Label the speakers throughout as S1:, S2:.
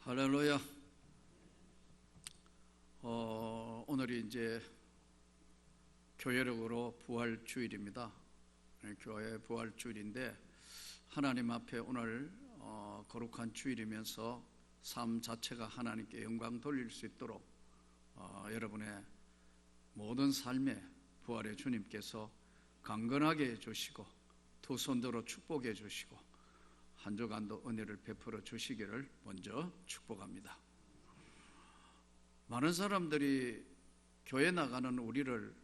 S1: 할렐루야. 오늘이 이제 교회력으로 부활주일입니다. 교회 부활주일인데 하나님 앞에 오늘 거룩한 주일이면서 삶 자체가 하나님께 영광 돌릴 수 있도록 여러분의 모든 삶에 부활의 주님께서 강건하게 해주시고 두 손들어 축복해 주시고 한 주간도 은혜를 베풀어 주시기를 먼저 축복합니다. 많은 사람들이 교회 나가는 우리를,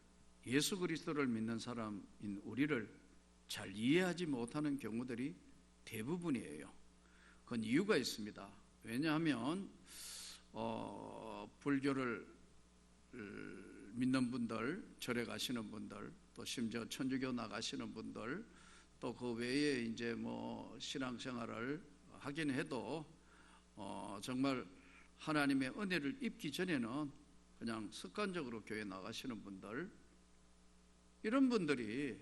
S1: 예수 그리스도를 믿는 사람인 우리를 잘 이해하지 못하는 경우들이 대부분이에요. 그건 이유가 있습니다. 왜냐하면 불교를 믿는 분들, 절에 가시는 분들, 또 심지어 천주교 나가시는 분들, 또 그 외에 이제 신앙생활을 하긴 해도 정말 하나님의 은혜를 입기 전에는 그냥 습관적으로 교회 나가시는 분들, 이런 분들이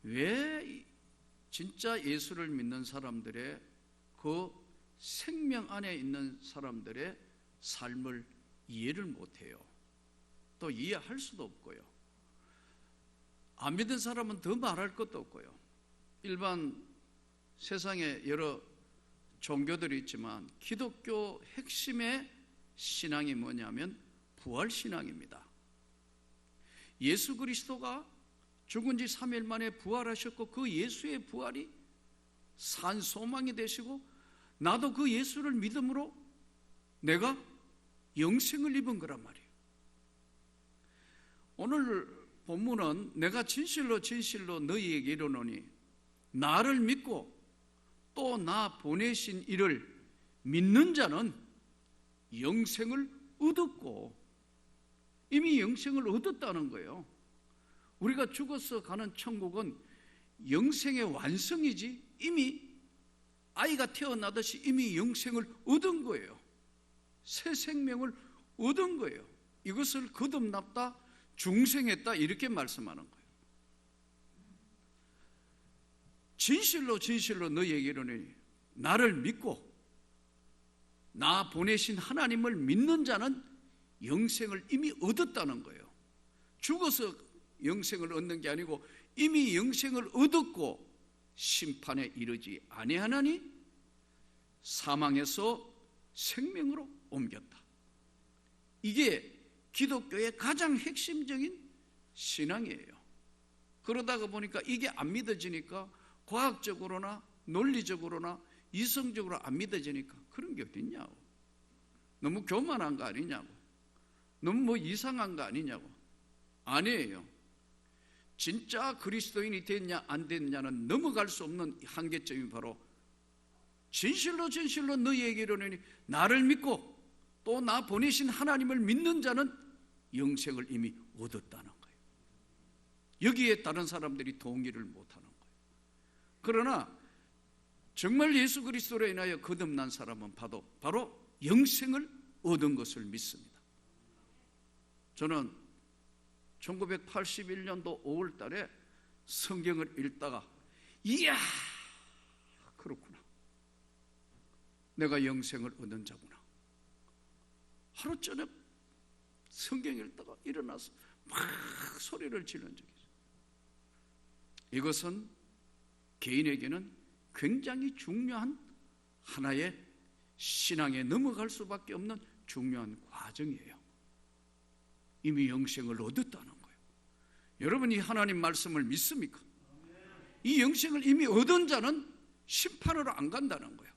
S1: 왜 진짜 예수를 믿는 사람들의 그 생명 안에 있는 사람들의 삶을 이해를 못해요. 또 이해할 수도 없고요. 안 믿은 사람은 더 말할 것도 없고요. 일반 세상에 여러 종교들이 있지만 기독교 핵심의 신앙이 뭐냐면 부활신앙입니다. 예수 그리스도가 죽은 지 3일 만에 부활하셨고 그 예수의 부활이 산 소망이 되시고 나도 그 예수를 믿음으로 내가 영생을 입은 거란 말이에요. 오늘 본문은 내가 진실로 진실로 너희에게 이르노니 나를 믿고 또 나 보내신 이를 믿는 자는 영생을 얻었고, 이미 영생을 얻었다는 거예요. 우리가 죽어서 가는 천국은 영생의 완성이지 이미 아이가 태어나듯이 이미 영생을 얻은 거예요. 새 생명을 얻은 거예요. 이것을 거듭났다, 중생했다 이렇게 말씀하는 거예요. 진실로 진실로 너희에게 이르노니 나를 믿고 나 보내신 하나님을 믿는 자는 영생을 이미 얻었다는 거예요. 죽어서 영생을 얻는 게 아니고 이미 영생을 얻었고 심판에 이르지 아니하나니 사망에서 생명으로 옮겼다. 이게 기독교의 가장 핵심적인 신앙이에요. 그러다가 보니까 이게 안 믿어지니까 과학적으로나 논리적으로나 이성적으로 안 믿어지니까 그런 게 어딨냐고, 너무 교만한 거 아니냐고, 너무 이상한 거 아니냐고. 아니에요. 진짜 그리스도인이 됐냐 안 됐냐는 넘어갈 수 없는 한계점이 바로 진실로 진실로 너희에게 이르노니 나를 믿고 또 나 보내신 하나님을 믿는 자는 영생을 이미 얻었다는 거예요. 여기에 다른 사람들이 동의를 못하는 거예요. 그러나 정말 예수 그리스도로 인하여 거듭난 사람은 바로 영생을 얻은 것을 믿습니다. 저는 1981년도 5월 달에 성경을 읽다가 이야, 그렇구나, 내가 영생을 얻은 자구나. 하루 저녁 성경 읽다가 일어나서 막 소리를 지른 적이 있어요. 이것은 개인에게는 굉장히 중요한 하나의 신앙에 넘어갈 수밖에 없는 중요한 과정이에요. 이미 영생을 얻었다는 거예요. 여러분이 하나님 말씀을 믿습니까? 이 영생을 이미 얻은 자는 심판으로 안 간다는 거예요.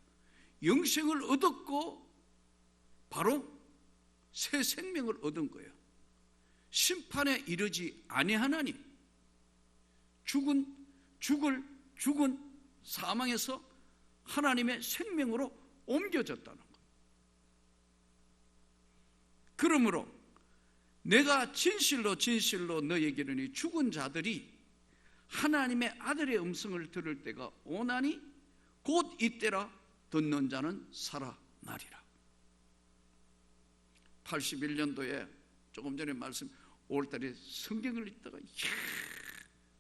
S1: 영생을 얻었고 바로 새 생명을 얻은 거예요. 심판에 이르지 아니하나니 죽은 사망에서 하나님의 생명으로 옮겨졌다는 거예요. 그러므로 내가 진실로 진실로 너희에게 이르노니 죽은 자들이 하나님의 아들의 음성을 들을 때가 오나니 곧 이때라 듣는 자는 살아나리라. 81년도에 조금 전에 말씀 5월달에 성경을 읽다가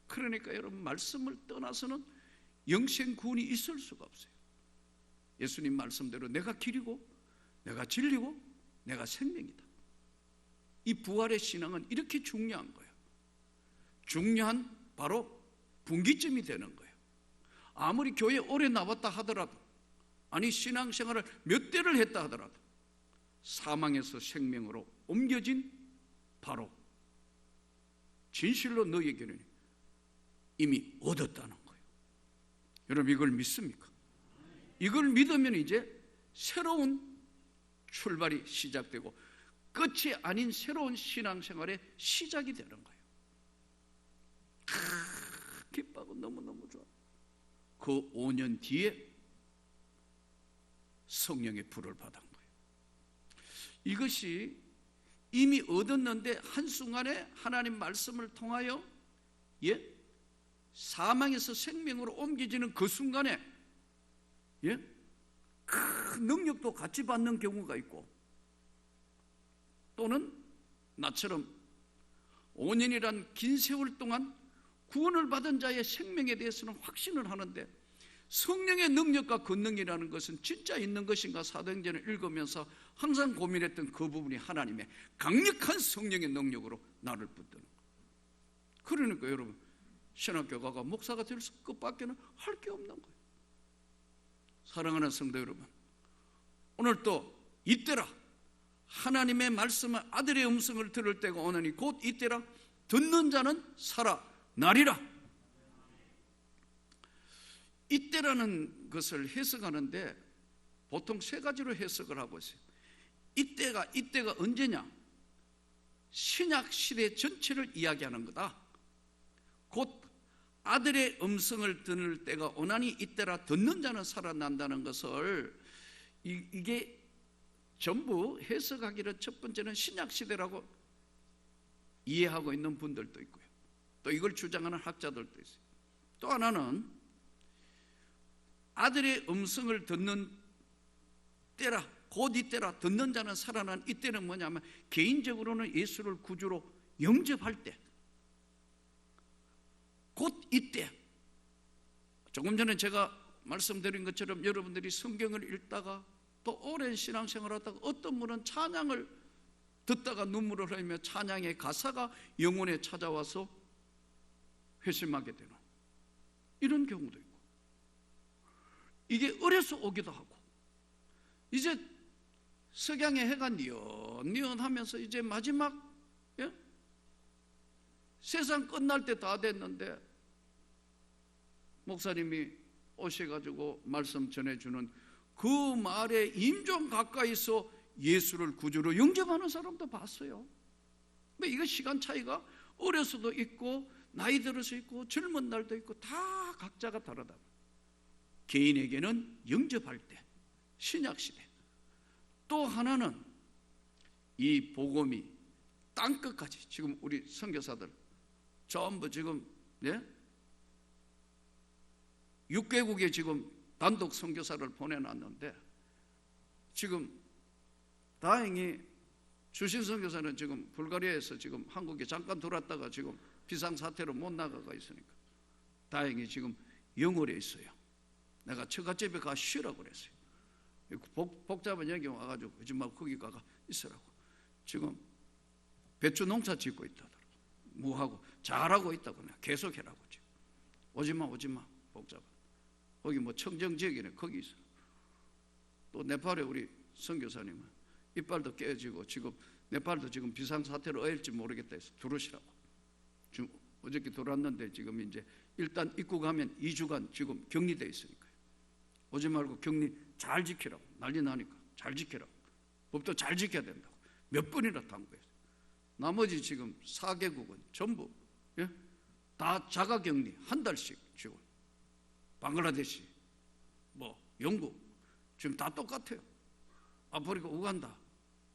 S1: 그러니까 여러분 말씀을 떠나서는 영생 구원이 있을 수가 없어요. 예수님 말씀대로 내가 길이고 내가 진리고 내가 생명이다. 이 부활의 신앙은 이렇게 중요한 거예요. 중요한 바로 분기점이 되는 거예요. 아무리 교회 오래 나왔다 하더라도, 아니 신앙생활을 몇 대를 했다 하더라도 사망에서 생명으로 옮겨진 바로 진실로 너희에게는 이미 얻었다는 거예요. 여러분 이걸 믿습니까? 이걸 믿으면 이제 새로운 출발이 시작되고 끝이 아닌 새로운 신앙생활의 시작이 되는 거예요. 기뻐하고 너무너무 좋아. 그 5년 뒤에 성령의 불을 받은 거예요. 이것이 이미 얻었는데 한순간에 하나님 말씀을 통하여 사망에서 생명으로 옮겨지는 그 순간에 큰 능력도 같이 받는 경우가 있고, 또는 나처럼 5년이란 긴 세월 동안 구원을 받은 자의 생명에 대해서는 확신을 하는데 성령의 능력과 권능이라는 것은 진짜 있는 것인가 사도행전을 읽으면서 항상 고민했던 그 부분이 하나님의 강력한 성령의 능력으로 나를 붙드는 거예요. 그러니까 여러분 신학교 가가 목사가 될 것밖에는 할 게 없는 거예요. 사랑하는 성도 여러분, 오늘 또 이때라 하나님의 말씀을 아들의 음성을 들을 때가 오느니 곧 이때라 듣는 자는 살아나리라. 이때라는 것을 해석하는데 보통 세 가지로 해석을 하고 있어요. 이때가 언제냐? 신약 시대 전체를 이야기하는 거다. 곧 아들의 음성을 들을 때가 오나니 이때라 듣는 자는 살아난다는 것을 이게 전부 해석하기를 첫 번째는 신약 시대라고 이해하고 있는 분들도 있고요. 또 이걸 주장하는 학자들도 있어요. 또 하나는 아들의 음성을 듣는 때라, 곧 이때라, 듣는 자는 살아난 이때는 뭐냐면 개인적으로는 예수를 구주로 영접할 때, 곧 이때. 조금 전에 제가 말씀드린 것처럼 여러분들이 성경을 읽다가 또 오랜 신앙생활을 하다가 어떤 분은 찬양을 듣다가 눈물을 흘리며 찬양의 가사가 영혼에 찾아와서 회심하게 되는 이런 경우도 있고, 이게 어려서 오기도 하고, 이제 석양의 해가 뉘엿뉘엿하면서 이제 마지막 세상 끝날 때 다 됐는데 목사님이 오셔가지고 말씀 전해주는 그 말에 임종 가까이서 예수를 구주로 영접하는 사람도 봤어요. 이거 시간 차이가 어려서도 있고 나이 들어서 있고 젊은 날도 있고 다 각자가 다르다. 개인에게는 영접할 때 신약시대, 또 하나는 이 복음이 땅끝까지, 지금 우리 선교사들 전부 지금 6개국에 지금 단독 선교사를 보내놨는데, 지금 다행히 주신 선교사는 지금 불가리아에서 지금 한국에 잠깐 들어왔다가 지금 비상사태로 못 나가가 있으니까 다행히 지금 영월에 있어요. 내가 처갓집에 가 쉬라고 그랬어요. 복잡한 여기 와가지고 요즘 막 거기 가가 있으라고. 지금 배추 농사 짓고 있다더라고. 무하고 잘하고 있다고. 계속 해라고. 지금 오지마 복잡한. 거기 뭐 청정지역이네. 거기 있어. 또 네팔에 우리 선교사님은 이빨도 깨지고 지금 네팔도 지금 비상사태로 어일지 모르겠다 해서 들어오시라고. 지금 어저께 들어왔는데 지금 이제 일단 입국하면 2주간 지금 격리돼 있으니까요. 오지 말고 격리 잘 지키라고. 난리 나니까 잘 지키라고. 법도 잘 지켜야 된다고 몇 번이나 당부했어요. 나머지 지금 4개국은 전부 다 자가격리 한 달씩 지금. 방글라데시, 영국 지금 다 똑같아요. 아프리카, 우간다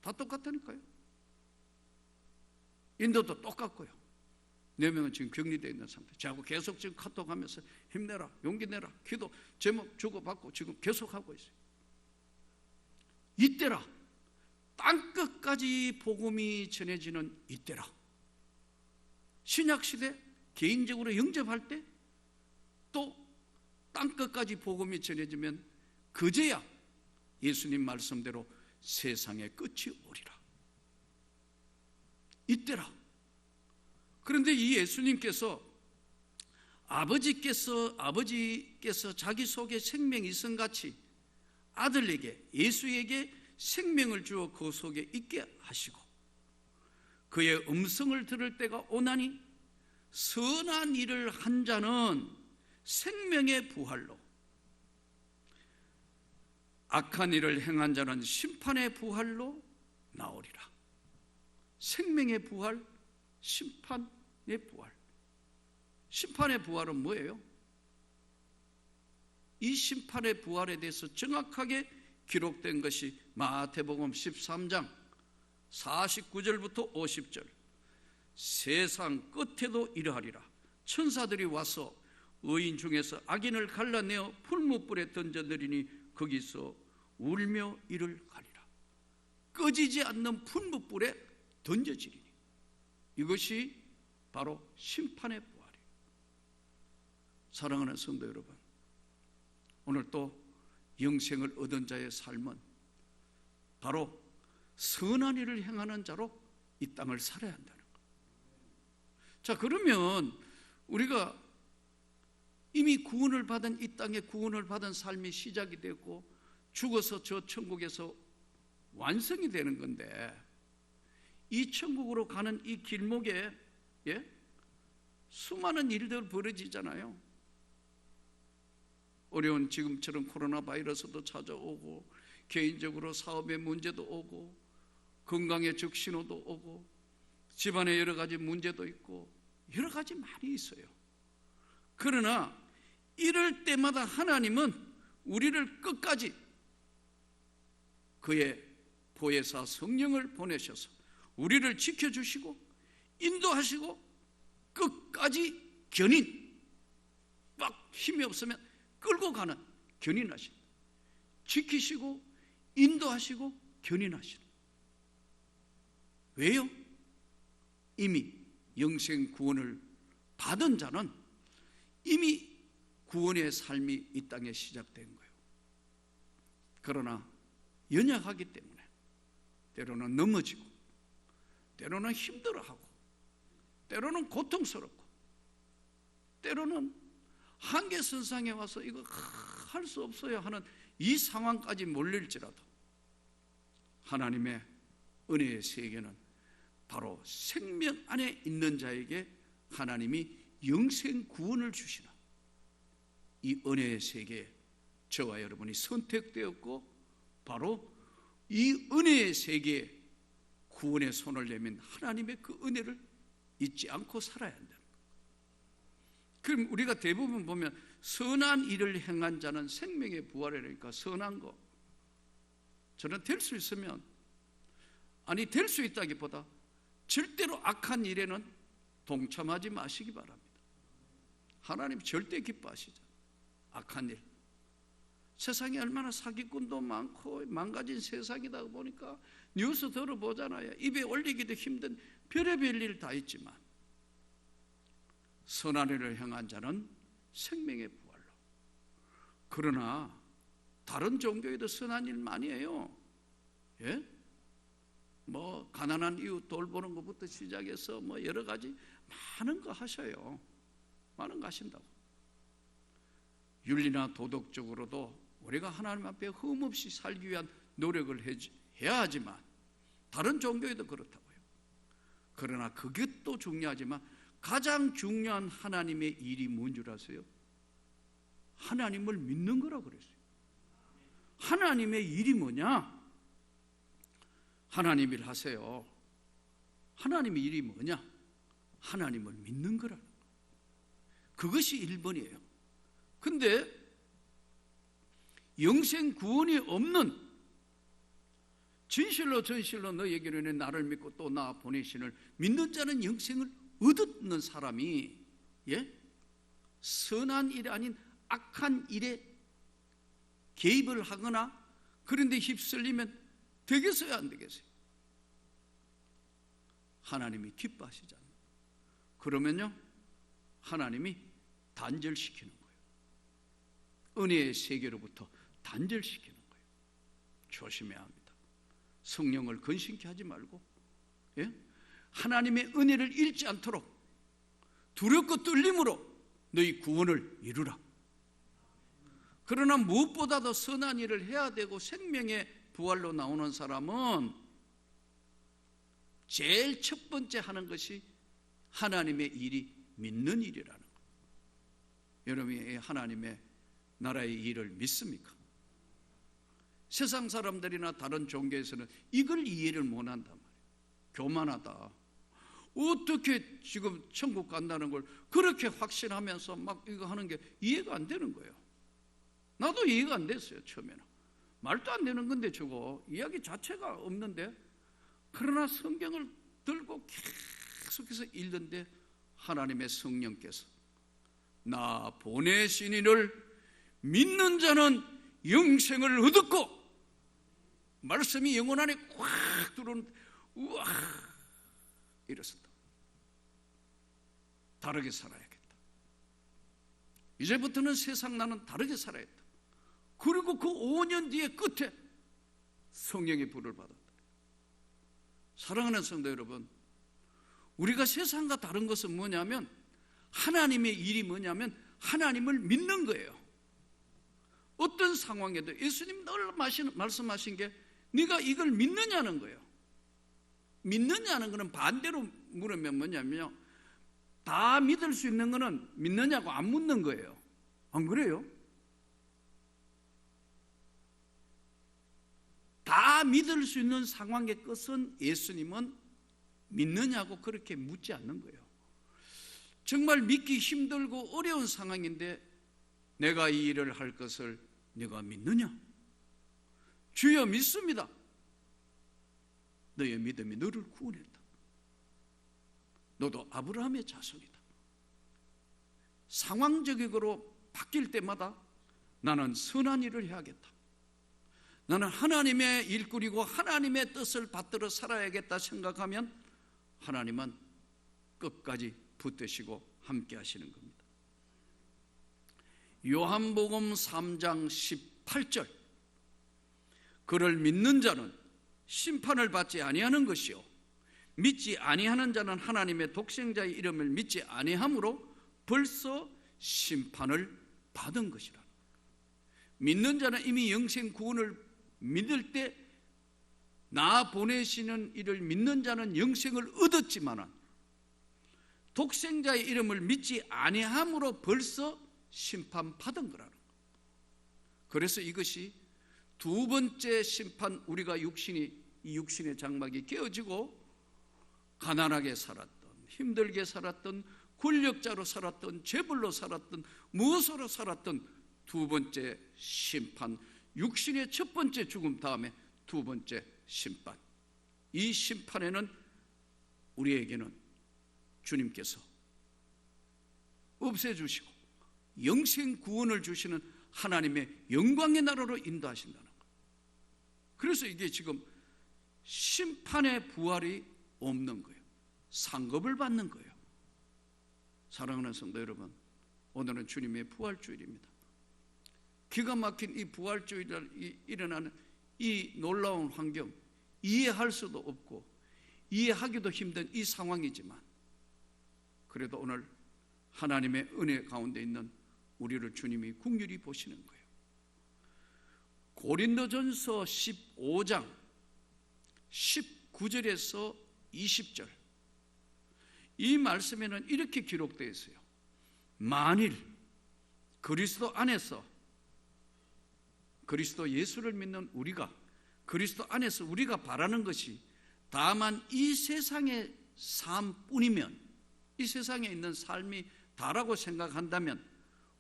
S1: 다 똑같다니까요. 인도도 똑같고요. 4명은 지금 격리되어 있는 상태. 저하고 계속 지금 카톡하면서 힘내라, 용기 내라, 기도 제목 주고받고 지금 계속하고 있어요. 이때라, 땅끝까지 복음이 전해지는 이때라. 신약시대 개인적으로 영접할 때, 또 땅끝까지 복음이 전해지면 그제야 예수님 말씀대로 세상의 끝이 오리라. 이때라. 그런데 이 예수님께서 아버지께서 자기 속에 생명이 있음같이 아들에게, 예수에게 생명을 주어 그 속에 있게 하시고 그의 음성을 들을 때가 오나니 선한 일을 한 자는 생명의 부활로, 악한 일을 행한 자는 심판의 부활로 나오리라. 생명의 부활, 심판의 부활. 심판의 부활은 뭐예요? 이 심판의 부활에 대해서 정확하게 기록된 것이 마태복음 13장 49절부터 50절. 세상 끝에도 이러하리라. 천사들이 와서 의인 중에서 악인을 갈라내어 풀무불에 던져드리니 거기서 울며 이를 가리라. 꺼지지 않는 풀무불에 던져지리니 이것이 바로 심판의 부활이에요. 사랑하는 성도 여러분, 오늘 또 영생을 얻은 자의 삶은 바로 선한 일을 행하는 자로 이 땅을 살아야 한다는 것. 자, 그러면 우리가 이미 구원을 받은, 이 땅에 구원을 받은 삶이 시작이 됐고 죽어서 저 천국에서 완성이 되는 건데, 이 천국으로 가는 이 길목에 수많은 일들 벌어지잖아요. 어려운 지금처럼 코로나 바이러스도 찾아오고, 개인적으로 사업의 문제도 오고, 건강의 적신호도 오고, 집안에 여러 가지 문제도 있고, 여러 가지 많이 있어요. 그러나 이럴 때마다 하나님은 우리를 끝까지 그의 보혜사 성령을 보내셔서 우리를 지켜주시고 인도하시고 끝까지 견인, 막 힘이 없으면 끌고 가는 견인하신, 지키시고 인도하시고 견인하시는. 왜요? 이미 영생 구원을 받은 자는 이미 구원의 삶이 이 땅에 시작된 거예요. 그러나 연약하기 때문에 때로는 넘어지고, 때로는 힘들어하고, 때로는 고통스럽고, 때로는 한계선상에 와서 이거 할 수 없어요 하는 이 상황까지 몰릴지라도 하나님의 은혜의 세계는 바로 생명 안에 있는 자에게 하나님이 영생 구원을 주시는 이 은혜의 세계에 저와 여러분이 선택되었고, 바로 이 은혜의 세계에 구원의 손을 내민 하나님의 그 은혜를 잊지 않고 살아야 한다. 그럼 우리가 대부분 보면 선한 일을 행한 자는 생명의 부활이라니까, 선한 거 저는 될 수 있으면, 아니 될 수 있다기보다 절대로 악한 일에는 동참하지 마시기 바랍니다. 하나님 절대 기뻐하시죠. 악한 일, 세상에 얼마나 사기꾼도 많고 망가진 세상이다 보니까 뉴스 들어보잖아요. 입에 올리기도 힘든 별의별 일 다 있지만 선한 일을 행한 자는 생명의 부활로. 그러나 다른 종교에도 선한 일 많이 해요. 예? 뭐 가난한 이웃 돌보는 것부터 시작해서 뭐 여러 가지 많은 거 하셔요. 많은 거 하신다고. 윤리나 도덕적으로도 우리가 하나님 앞에 흠없이 살기 위한 노력을 해야 하지만 다른 종교에도 그렇다고요. 그러나 그것도 중요하지만 가장 중요한 하나님의 일이 뭔 줄 아세요? 하나님을 믿는 거라고 그랬어요. 하나님의 일이 뭐냐? 하나님 일 하세요. 하나님의 일이 뭐냐? 하나님을 믿는 거라는 거예요. 그것이 1번이에요. 근데 영생 구원이 없는, 진실로 너에게는 나를 믿고 또 나 보내신을 믿는 자는 영생을 얻는 사람이 선한 일이 아닌 악한 일에 개입을 하거나 그런데 휩쓸리면 되겠어요, 안 되겠어요? 하나님이 기뻐하시지 않아요. 그러면요 하나님이 단절시키는 거예요. 은혜의 세계로부터 단절시키는 거예요. 조심해야 합니다. 성령을 근심케 하지 말고, 예? 하나님의 은혜를 잃지 않도록 두렵고 떨림으로 너희 구원을 이루라. 그러나 무엇보다도 선한 일을 해야 되고 생명의 부활로 나오는 사람은 제일 첫 번째 하는 것이 하나님의 일이 믿는 일이라는 거예요. 여러분이 하나님의 나라의 일을 믿습니까? 세상 사람들이나 다른 종교에서는 이걸 이해를 못한단 말이에요. 교만하다. 어떻게 지금 천국 간다는 걸 그렇게 확신하면서 막 이거 하는 게 이해가 안 되는 거예요. 나도 이해가 안 됐어요. 처음에는 말도 안 되는 건데 저거 이야기 자체가 없는데, 그러나 성경을 들고 계속해서 읽는데 하나님의 성령께서 나 보내신 이를 믿는 자는 영생을 얻었고, 말씀이 영혼 안에 꽉 들어오는, 우와 이랬었다. 다르게 살아야겠다. 이제부터는 세상 나는 다르게 살아야겠다. 그리고 그 5년 뒤에 끝에 성령의 불을 받았다. 사랑하는 성도 여러분, 우리가 세상과 다른 것은 뭐냐면, 하나님의 일이 뭐냐면 하나님을 믿는 거예요. 어떤 상황에도 예수님 늘 말씀하신 게 네가 이걸 믿느냐는 거예요. 믿느냐는 거는 반대로 물으면 뭐냐면요, 다 믿을 수 있는 거는 믿느냐고 안 묻는 거예요. 안 그래요? 다 믿을 수 있는 상황의 것은 예수님은 믿느냐고 그렇게 묻지 않는 거예요. 정말 믿기 힘들고 어려운 상황인데 내가 이 일을 할 것을 네가 믿느냐? 주여 믿습니다. 너의 믿음이 너를 구원했다. 너도 아브라함의 자손이다. 상황적으로 바뀔 때마다 나는 선한 일을 해야겠다. 나는 하나님의 일꾼이고 하나님의 뜻을 받들어 살아야겠다 생각하면 하나님은 끝까지 붙드시고 함께 하시는 겁니다. 요한복음 3장 18절, 그를 믿는 자는 심판을 받지 아니하는 것이요 믿지 아니하는 자는 하나님의 독생자의 이름을 믿지 아니함으로 벌써 심판을 받은 것이라. 믿는 자는 이미 영생 구원을 믿을 때 나 보내시는 이를 믿는 자는 영생을 얻었지만 독생자의 이름을 믿지 아니함으로 벌써 심판받은 거라는 거예요. 그래서 이것이 두 번째 심판, 우리가 이 육신의 장막이 깨어지고 가난하게 살았던, 힘들게 살았던, 권력자로 살았던, 재벌로 살았던, 무엇으로 살았던 두 번째 심판, 육신의 첫 번째 죽음 다음에 두 번째 심판. 이 심판에는 우리에게는 주님께서 없애주시고 영생 구원을 주시는 하나님의 영광의 나라로 인도하신다는 거예요. 그래서 이게 지금 심판의 부활이 없는 거예요. 상급을 받는 거예요. 사랑하는 성도 여러분, 오늘은 주님의 부활주일입니다. 기가 막힌 이 부활주일에 일어나는 이 놀라운 환경, 이해할 수도 없고 이해하기도 힘든 이 상황이지만 그래도 오늘 하나님의 은혜 가운데 있는 우리를 주님이 긍휼히 보시는 거예요. 고린도전서 15장 19절에서 20절, 이 말씀에는 이렇게 기록되어 있어요. 만일 그리스도 안에서, 그리스도 예수를 믿는 우리가, 그리스도 안에서 우리가 바라는 것이 다만 이 세상의 삶뿐이면, 이 세상에 있는 삶이 다라고 생각한다면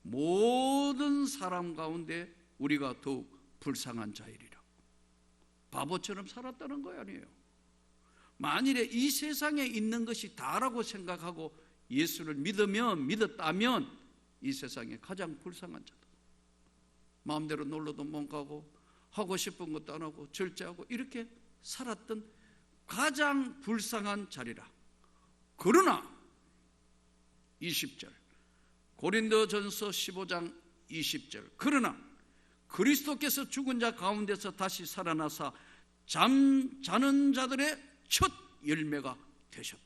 S1: 모든 사람 가운데 우리가 더욱 불쌍한 자이리라. 바보처럼 살았다는 거 아니에요. 만일에 이 세상에 있는 것이 다라고 생각하고 예수를 믿었다면 이 세상에 가장 불쌍한 자다. 마음대로 놀러도 못 가고 하고 싶은 것도 안 하고 절제하고 이렇게 살았던 가장 불쌍한 자리라. 그러나 20절, 고린도전서 15장 20절, 그러나 그리스도께서 죽은 자 가운데서 다시 살아나사 잠자는 자들의 첫 열매가 되셨다.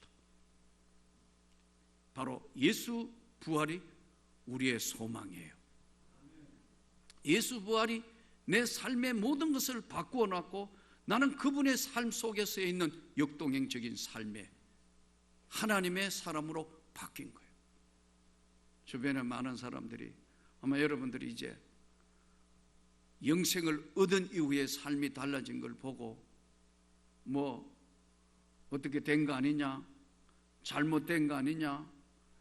S1: 바로 예수 부활이 우리의 소망이에요. 예수 부활이 내 삶의 모든 것을 바꾸어 놨고 나는 그분의 삶 속에서 있는 역동행적인 삶에 하나님의 사람으로 바뀐 거예요. 주변에 많은 사람들이 아마 여러분들이 이제 영생을 얻은 이후에 삶이 달라진 걸 보고 뭐 어떻게 된 거 아니냐, 잘못된 거 아니냐,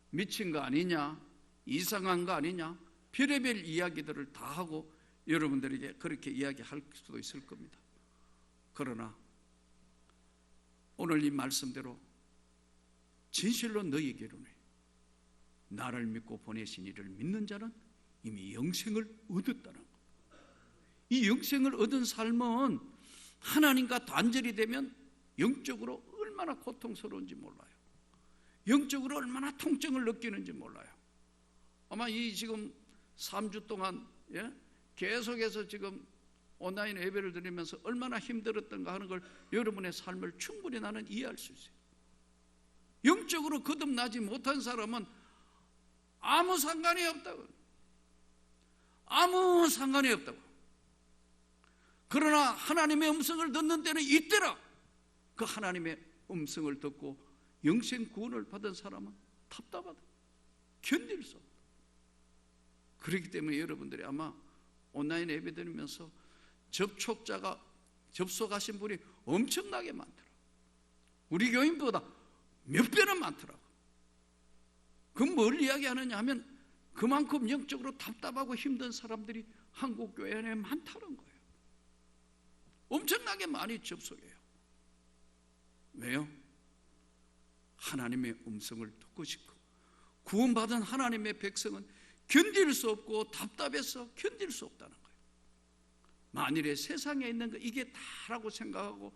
S1: 미친 거 아니냐, 이상한 거 아니냐, 별의별 이야기들을 다 하고 여러분들에게 그렇게 이야기할 수도 있을 겁니다. 그러나 오늘 이 말씀대로 진실로 너희에게로는 나를 믿고 보내신 이를 믿는 자는 이미 영생을 얻었다는 것. 이 영생을 얻은 삶은 하나님과 단절이 되면 영적으로 얼마나 고통스러운지 몰라요. 영적으로 얼마나 통증을 느끼는지 몰라요. 아마 이 지금 3주 동안 계속해서 지금 온라인 예배를 드리면서 얼마나 힘들었던가 하는 걸 여러분의 삶을 충분히 나는 이해할 수 있어요. 영적으로 거듭나지 못한 사람은 아무 상관이 없다고. 아무 상관이 없다고. 그러나 하나님의 음성을 듣는 때는 이때라. 그 하나님의 음성을 듣고 영생 구원을 받은 사람은 답답하다. 견딜 수 없다. 그렇기 때문에 여러분들이 아마 온라인 예배 드리면서 접속하신 분이 엄청나게 많더라. 우리 교인보다 몇 배는 많더라고. 그건 뭘 이야기하느냐 하면 그만큼 영적으로 답답하고 힘든 사람들이 한국 교회 안에 많다는 거예요. 엄청나게 많이 접속해요. 왜요? 하나님의 음성을 듣고 싶고 구원받은 하나님의 백성은 견딜 수 없고 답답해서 견딜 수 없다는 거예요. 만일에 세상에 있는 거 이게 다라고 생각하고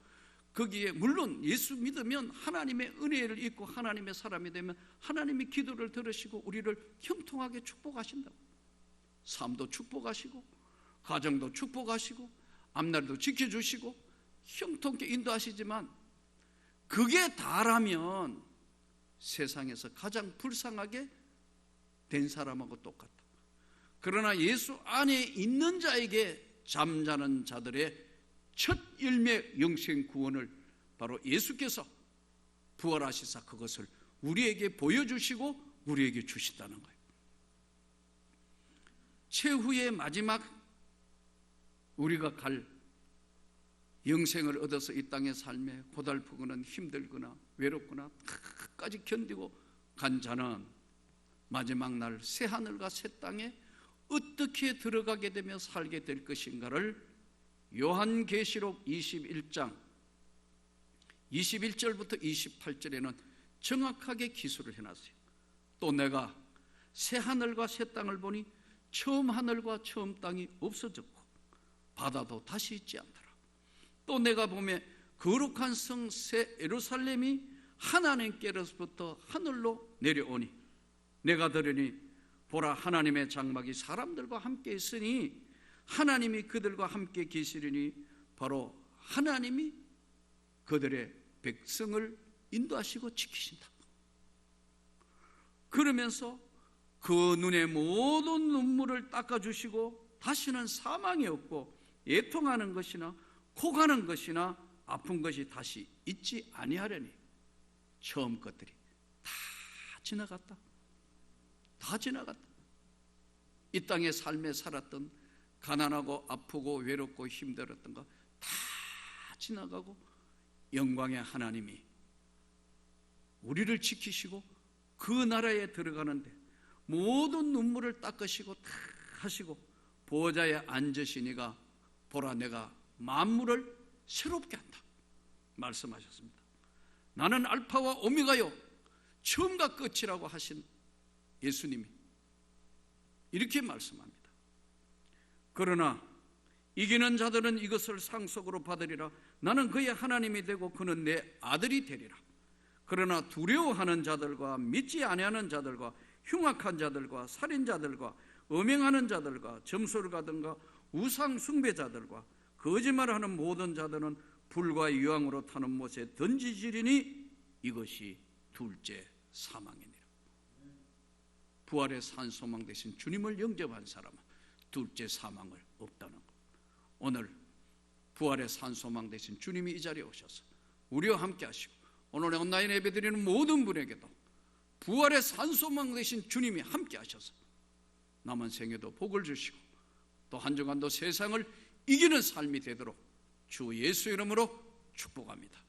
S1: 거기에 물론 예수 믿으면 하나님의 은혜를 입고 하나님의 사람이 되면 하나님이 기도를 들으시고 우리를 형통하게 축복하신다고. 삶도 축복하시고 가정도 축복하시고 앞날도 지켜주시고 형통케 인도하시지만 그게 다라면 세상에서 가장 불쌍하게 된 사람하고 똑같다. 그러나 예수 안에 있는 자에게 잠자는 자들의 첫 열매 영생 구원을 바로 예수께서 부활하시사 그것을 우리에게 보여주시고 우리에게 주신다는 거예요. 최후의 마지막 우리가 갈 영생을 얻어서 이 땅의 삶에 고달프거나 힘들거나 외롭거나 끝까지 견디고 간 자는 마지막 날 새 하늘과 새 땅에 어떻게 들어가게 되며 살게 될 것인가를 요한계시록 21장 21절부터 28절에는 정확하게 기술을 해놨어요. 또 내가 새 하늘과 새 땅을 보니 처음 하늘과 처음 땅이 없어졌고 바다도 다시 있지 않더라. 또 내가 보매 거룩한 성 새 예루살렘이 하나님께로부터 하늘로 내려오니 내가 들으니 보라 하나님의 장막이 사람들과 함께 있으니 하나님이 그들과 함께 계시리니 바로 하나님이 그들의 백성을 인도하시고 지키신다. 그러면서 그 눈의 모든 눈물을 닦아주시고 다시는 사망이 없고 애통하는 것이나 코가는 것이나 아픈 것이 다시 있지 아니하려니 처음 것들이 다 지나갔다. 다 지나갔다. 이 땅의 삶에 살았던 가난하고 아프고 외롭고 힘들었던 거 다 지나가고 영광의 하나님이 우리를 지키시고 그 나라에 들어가는데 모든 눈물을 닦으시고 다 하시고 보좌에 앉으시니가 보라 내가 만물을 새롭게 한다 말씀하셨습니다. 나는 알파와 오메가요 처음과 끝이라고 하신 예수님이 이렇게 말씀합니다. 그러나 이기는 자들은 이것을 상속으로 받으리라. 나는 그의 하나님이 되고 그는 내 아들이 되리라. 그러나 두려워하는 자들과 믿지 아니하는 자들과 흉악한 자들과 살인자들과 음행하는 자들과 점술가든가 우상 숭배자들과 거짓말하는 모든 자들은 불과 유황으로 타는 못에 던지지리니 이것이 둘째 사망이니라. 부활의 산 소망 대신 주님을 영접한 사람은 둘째 사망을 없다는 것. 오늘 부활의 산 소망 대신 주님이 이 자리에 오셔서 우리와 함께 하시고 오늘 온라인 예배드리는 모든 분에게도 부활의 산 소망 대신 주님이 함께 하셔서 남은 생에도 복을 주시고 또 한 주간도 세상을 이기는 삶이 되도록 주 예수 이름으로 축복합니다.